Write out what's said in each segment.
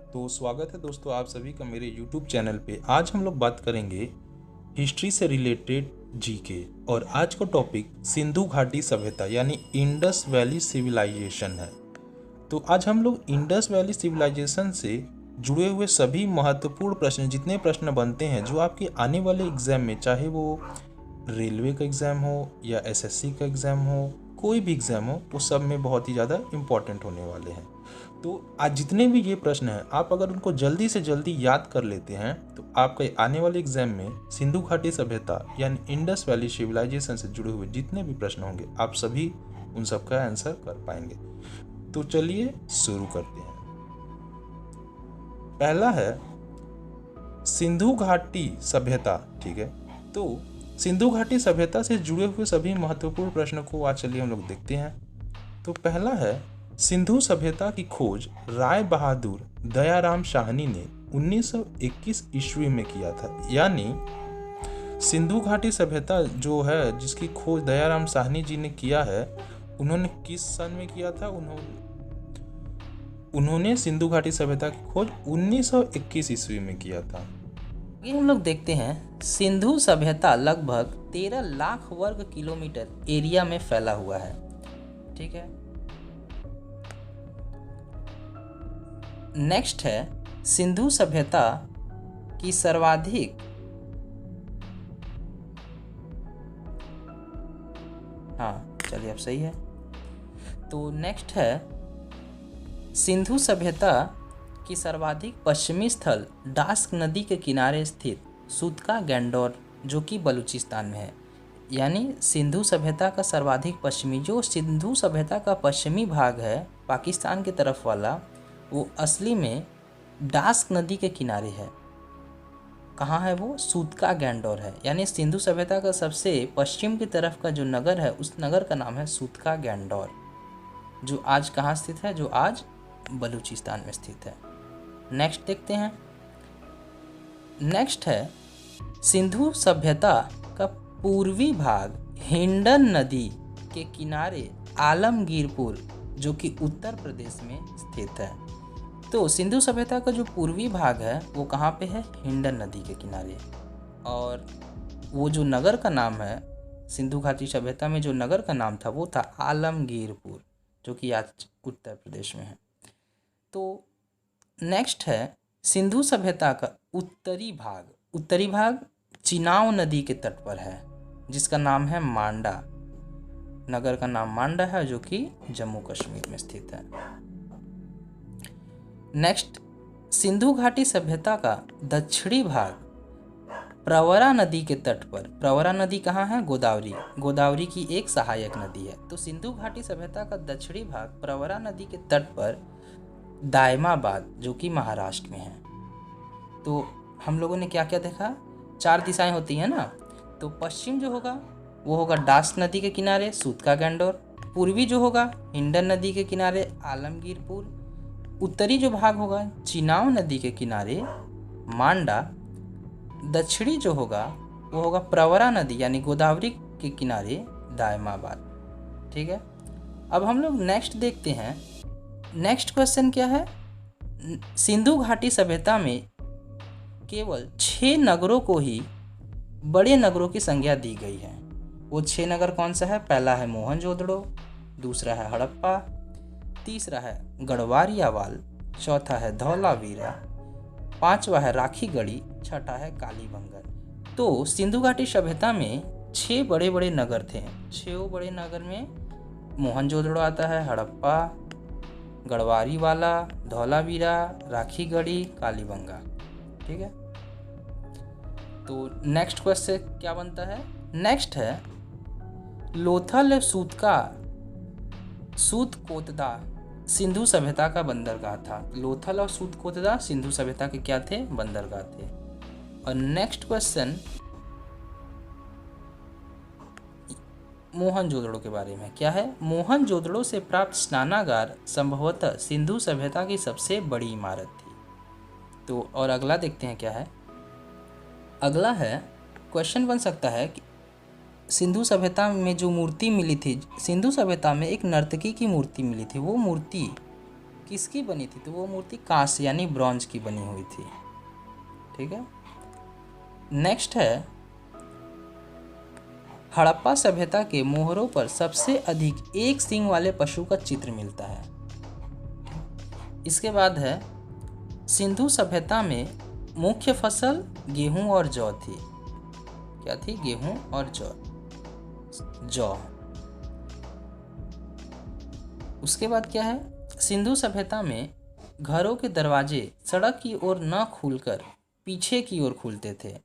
तो स्वागत है दोस्तों आप सभी का मेरे YouTube चैनल पे। आज हम लोग बात करेंगे हिस्ट्री से रिलेटेड जीके और आज का टॉपिक सिंधु घाटी सभ्यता यानी इंडस वैली सिविलाइजेशन है। तो आज हम लोग इंडस वैली सिविलाइजेशन से जुड़े हुए सभी महत्वपूर्ण प्रश्न, जितने प्रश्न बनते हैं जो आपके आने वाले एग्जाम में, चाहे वो रेलवे का एग्ज़ाम हो या एसएससी का एग्ज़ाम हो, कोई भी एग्ज़ाम हो, वो सब में बहुत ही ज़्यादा इम्पॉर्टेंट होने वाले हैं। तो आज जितने भी ये प्रश्न हैं, आप अगर उनको जल्दी से जल्दी याद कर लेते हैं तो आपके आने वाले एग्जाम में सिंधु घाटी सभ्यता यानी इंडस वैली सिविलाइजेशन से जुड़े हुए जितने भी प्रश्न होंगे, आप सभी उन सब का आंसर कर पाएंगे। तो चलिए शुरू करते हैं। पहला है सिंधु घाटी सभ्यता। ठीक है, तो सिंधु घाटी सभ्यता से जुड़े हुए सभी महत्वपूर्ण प्रश्नों को आज चलिए हम लोग देखते हैं। तो पहला है, सिंधु सभ्यता की खोज राय बहादुर दयाराम साहनी ने 1921 ईस्वी में किया था। यानी सिंधु घाटी सभ्यता जो है, जिसकी खोज दयाराम साहनी जी ने किया है, उन्होंने किस सन में किया था? उन्होंने सिंधु घाटी सभ्यता की खोज 1921 ईस्वी में किया था। आगे हम लोग देखते हैं, सिंधु सभ्यता लगभग 13 लाख वर्ग किलोमीटर एरिया में फैला हुआ है। ठीक है, नेक्स्ट है सिंधु सभ्यता की सर्वाधिक चलिए अब सही है। तो नेक्स्ट है सिंधु सभ्यता की सर्वाधिक पश्चिमी स्थल डास्क नदी के किनारे स्थित सूतका गैंडोर, जो कि बलूचिस्तान में है। यानी सिंधु सभ्यता का सर्वाधिक पश्चिमी, जो सिंधु सभ्यता का पश्चिमी भाग है पाकिस्तान की तरफ वाला, वो असली में डास्क नदी के किनारे है। कहाँ है वो? सूतका गैंडोर है। यानी सिंधु सभ्यता का सबसे पश्चिम की तरफ का जो नगर है, उस नगर का नाम है सूतका गैंडोर, जो आज कहाँ स्थित है? जो आज बलूचिस्तान में स्थित है। नेक्स्ट देखते हैं। नेक्स्ट है सिंधु सभ्यता का पूर्वी भाग हिंडन नदी के किनारे आलमगीरपुर, जो कि उत्तर प्रदेश में स्थित है। तो सिंधु सभ्यता का जो पूर्वी भाग है वो कहाँ पे है? हिंडन नदी के किनारे। और वो जो नगर का नाम है, सिंधु घाटी सभ्यता में जो नगर का नाम था वो था आलमगीरपुर, जो कि आज उत्तर प्रदेश में है। तो नेक्स्ट है सिंधु सभ्यता का उत्तरी भाग। उत्तरी भाग चिनाव नदी के तट पर है, जिसका नाम है मांडा। नगर का नाम मांडा है, जो कि जम्मू कश्मीर में स्थित है। नेक्स्ट, सिंधु घाटी सभ्यता का दक्षिणी भाग प्रवरा नदी के तट पर। प्रवरा नदी कहाँ है? गोदावरी। गोदावरी की एक सहायक नदी है। तो सिंधु घाटी सभ्यता का दक्षिणी भाग प्रवरा नदी के तट पर दायमाबाद, जो कि महाराष्ट्र में है। तो हम लोगों ने क्या क्या देखा? 4 दिशाएं होती हैं ना। तो पश्चिम जो होगा वो होगा डास्क नदी के किनारे सूतका गैंडोर। पूर्वी जो होगा हिंडन नदी के किनारे आलमगीरपुर। उत्तरी जो भाग होगा चिनाव नदी के किनारे मांडा। दक्षिणी जो होगा वो होगा प्रवरा नदी यानी गोदावरी के किनारे दायमाबाद। ठीक है, अब हम लोग नेक्स्ट देखते हैं। नेक्स्ट क्वेश्चन क्या है? सिंधु घाटी सभ्यता में केवल 6 नगरों को ही बड़े नगरों की संज्ञा दी गई है। वो 6 नगर कौन सा है? पहला है मोहनजोदड़ो, दूसरा है हड़प्पा, तीसरा है गढ़वारियावाल, चौथा है धौलावीरा, पांचवा है राखीगढ़ी, छठा है कालीबंगन। तो सिंधु घाटी सभ्यता में 6 बड़े बड़े नगर थे। 6 बड़े नगर में मोहनजोदड़ो आता है, हड़प्पा, गढ़वारीवाला, धौलावीरा, राखीगढ़ी, कालीबंगा। ठीक है, तो नेक्स्ट क्वेश्चन क्या बनता है? नेक्स्ट है लोथल सूतकोतदा सिंधु सभ्यता का बंदरगाह था। लोथल और सूतकोतदा सिंधु सभ्यता के क्या थे? बंदरगाह थे। और नेक्स्ट क्वेश्चन मोहनजोदड़ो के बारे में क्या है? मोहनजोदड़ो से प्राप्त स्नानागार संभवतः सिंधु सभ्यता की सबसे बड़ी इमारत थी। तो और अगला देखते हैं क्या है। अगला है, क्वेश्चन बन सकता है कि सिंधु सभ्यता में जो मूर्ति मिली थी, सिंधु सभ्यता में एक नर्तकी की मूर्ति मिली थी, वो मूर्ति किसकी बनी थी? तो वो मूर्ति कांस्य यानी ब्रॉन्ज की बनी हुई थी। ठीक है। नेक्स्ट है, हड़प्पा सभ्यता के मोहरों पर सबसे अधिक एक सींग वाले पशु का चित्र मिलता है। इसके बाद है, सिंधु सभ्यता में मुख्य फसल गेहूं और जौ थी। क्या थी? गेहूं और जौ। उसके बाद क्या है, सिंधु सभ्यता में घरों के दरवाजे सड़क की ओर न खुलकर पीछे की ओर खुलते थे।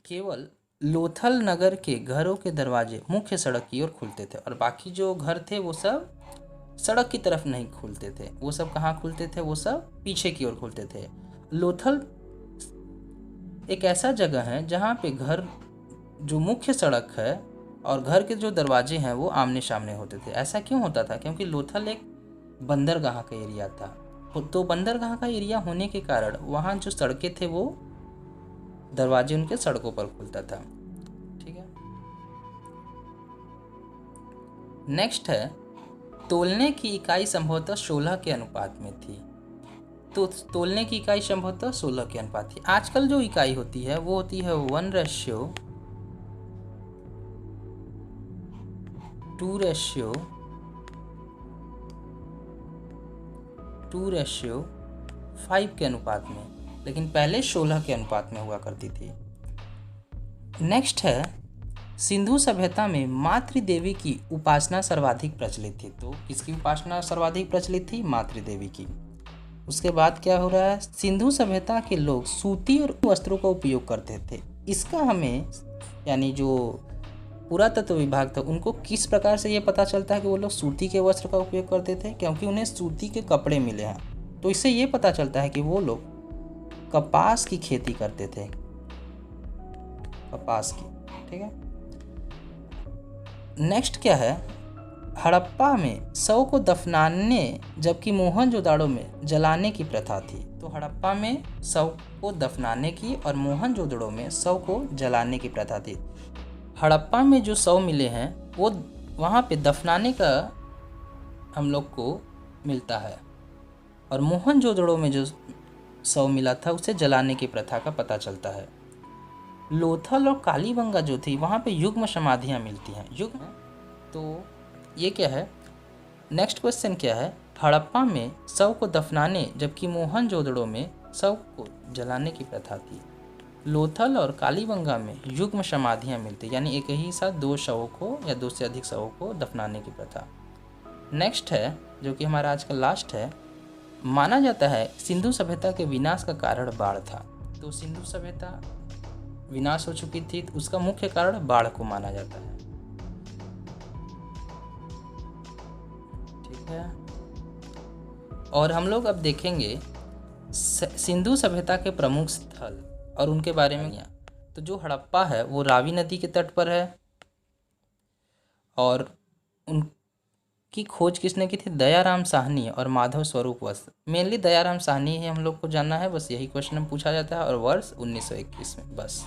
केवल लोथल नगर के घरों के दरवाजे मुख्य सड़क की ओर खुलते थे और बाकी जो घर थे वो सब सड़क की तरफ नहीं खुलते थे। वो सब कहाँ खुलते थे? वो सब पीछे की ओर खुलते थे। लोथल एक ऐसा जगह है जहाँ पे घर जो मुख्य सड़क है और घर के जो दरवाजे हैं वो आमने सामने होते थे। ऐसा क्यों होता था? क्योंकि लोथल एक बंदरगाह का एरिया था। तो बंदरगाह का एरिया होने के कारण वहाँ जो सड़कें थे वो दरवाजे उनके सड़कों पर खुलता था। ठीक है। नेक्स्ट है, तोलने की इकाई संभवतः 16 के अनुपात में थी। तो तोलने की इकाई संभवतः 16 के अनुपात थी। आजकल जो इकाई होती है वो होती है 1:2:5 के अनुपात में, लेकिन पहले 16 के अनुपात में हुआ करती थी। नेक्स्ट है, सिंधु सभ्यता में मातृ देवी की उपासना सर्वाधिक प्रचलित थी। तो किसकी उपासना सर्वाधिक प्रचलित थी? मातृ देवी की। उसके बाद क्या हो रहा है, सिंधु सभ्यता के लोग सूती और वस्त्रों का उपयोग करते थे। इसका हमें यानी जो पुरातत्व विभाग था उनको किस प्रकार से ये पता चलता है कि वो लोग सूती के वस्त्र का उपयोग करते थे? क्योंकि उन्हें सूती के कपड़े मिले हैं। तो इससे ये पता चलता है कि वो लोग कपास की खेती करते थे, कपास की। ठीक है। नेक्स्ट क्या है, हड़प्पा में शव को दफनाने जबकि मोहनजोदाड़ो में जलाने की प्रथा थी। तो हड़प्पा में शव को दफनाने की और मोहनजोदड़ो में शव को जलाने की प्रथा थी। हड़प्पा में जो शव मिले हैं वो वहाँ पे दफनाने का हम लोग को मिलता है और मोहनजोदड़ो में जो शव मिला था उसे जलाने की प्रथा का पता चलता है। लोथल और कालीबंगा जो थी वहाँ पे युग्म समाधियाँ मिलती हैं। युग्म, तो ये क्या है? नेक्स्ट क्वेश्चन क्या है, हड़प्पा में शव को दफनाने जबकि मोहनजोदड़ो में शव को जलाने की प्रथा थी। लोथल और कालीबंगा में युग्म समाधियाँ मिलती, यानी एक ही साथ दो शवों को या दो से अधिक शवों को दफनाने की प्रथा। नेक्स्ट है, जो कि हमारा आज का लास्ट है, माना जाता है सिंधु सभ्यता के विनाश का कारण बाढ़ था। तो सिंधु सभ्यता विनाश हो चुकी थी तो उसका मुख्य कारण बाढ़ को माना जाता है। ठीक है। और हम लोग अब देखेंगे सिंधु सभ्यता के प्रमुख स्थल और उनके बारे में। तो जो हड़प्पा है वो रावी नदी के तट पर है और उनकी खोज किसने की थी? दयाराम साहनी और माधव स्वरूप वस्त्र। मेनली दयाराम साहनी ही हम लोग को जानना है, बस यही क्वेश्चन पूछा जाता है, और वर्ष 1921 में बस।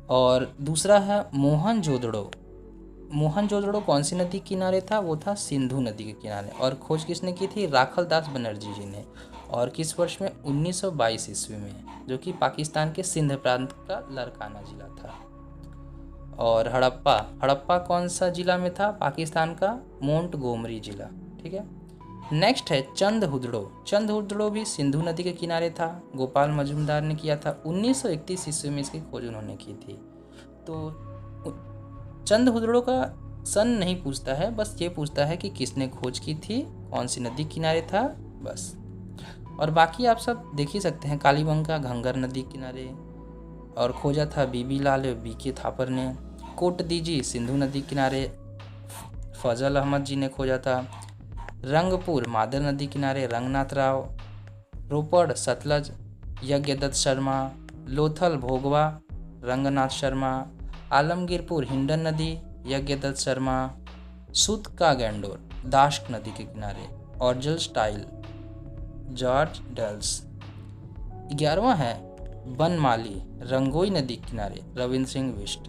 और दूसरा है मोहनजोदड़ो। मोहनजोदड़ो कौन सी नदी के किनारे था? वो था सिंधु नदी के किनारे। और खोज किसने की थी? राखल दास बनर्जी जी ने। और किस वर्ष में? 1922 ईस्वी में, जो कि पाकिस्तान के सिंध प्रांत का लरकाना जिला था। और हड़प्पा कौन सा जिला में था? पाकिस्तान का मोंटगोमरी जिला। ठीक है। नेक्स्ट है चंदहुदड़ो भी सिंधु नदी के किनारे था। गोपाल मजूमदार ने किया था। 1931 ईस्वी में इसकी खोज उन्होंने की थी। तो चंदहुदड़ो का सन नहीं पूछता है, बस ये पूछता है कि किसने खोज की थी, कौन सी नदी किनारे था, बस। और बाकी आप सब देख ही सकते हैं, कालीबंगा घंगर नदी किनारे, और खोजा था बीबी लाल बीके थापर ने। कोट दीजी सिंधु नदी किनारे फजल अहमद जी ने खोजा था। रंगपुर मादर नदी किनारे रंगनाथ राव। रोपड़ सतलज यज्ञदत्त शर्मा। लोथल भोगवा रंगनाथ शर्मा। आलमगीरपुर हिंडन नदी यज्ञदत्त शर्मा। सुत का गैंडोर दाश्क नदी के किनारे। ऑर्जल स्टाइल जॉर्ज डल्स। 11वां है बनमाली रंगोई नदी के किनारे रविंद्र सिंह बिष्ट।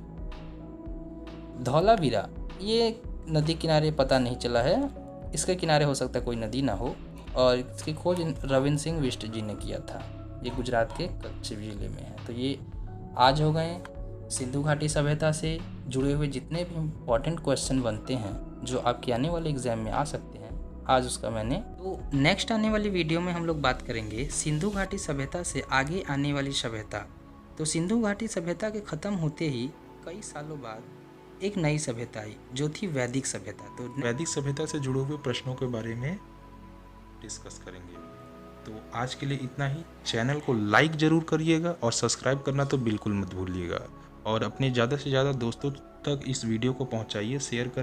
धौलावीरा ये नदी किनारे पता नहीं चला है, इसके किनारे हो सकता है कोई नदी ना हो। और इसकी खोज रविंद्र सिंह बिष्ट जी ने किया था। ये गुजरात के कच्छ जिले में है। तो ये आज हो गए सिंधु घाटी सभ्यता से जुड़े हुए जितने भी इम्पोर्टेंट क्वेश्चन बनते हैं जो आपके आने वाले एग्जाम में आ सकते हैं, आज उसका मैंने। तो नेक्स्ट आने वाली वीडियो में हम लोग बात करेंगे सिंधु घाटी सभ्यता से आगे आने वाली सभ्यता। तो सिंधु घाटी सभ्यता के ख़त्म होते ही कई सालों बाद एक नई सभ्यता आई जो थी वैदिक सभ्यता। तो वैदिक सभ्यता से जुड़े हुए प्रश्नों के बारे में डिस्कस करेंगे। तो आज के लिए इतना ही। चैनल को लाइक ज़रूर करिएगा और सब्सक्राइब करना तो बिल्कुल मत भूलिएगा, और अपने ज़्यादा से ज़्यादा दोस्तों तक इस वीडियो को पहुंचाइए, शेयर करें।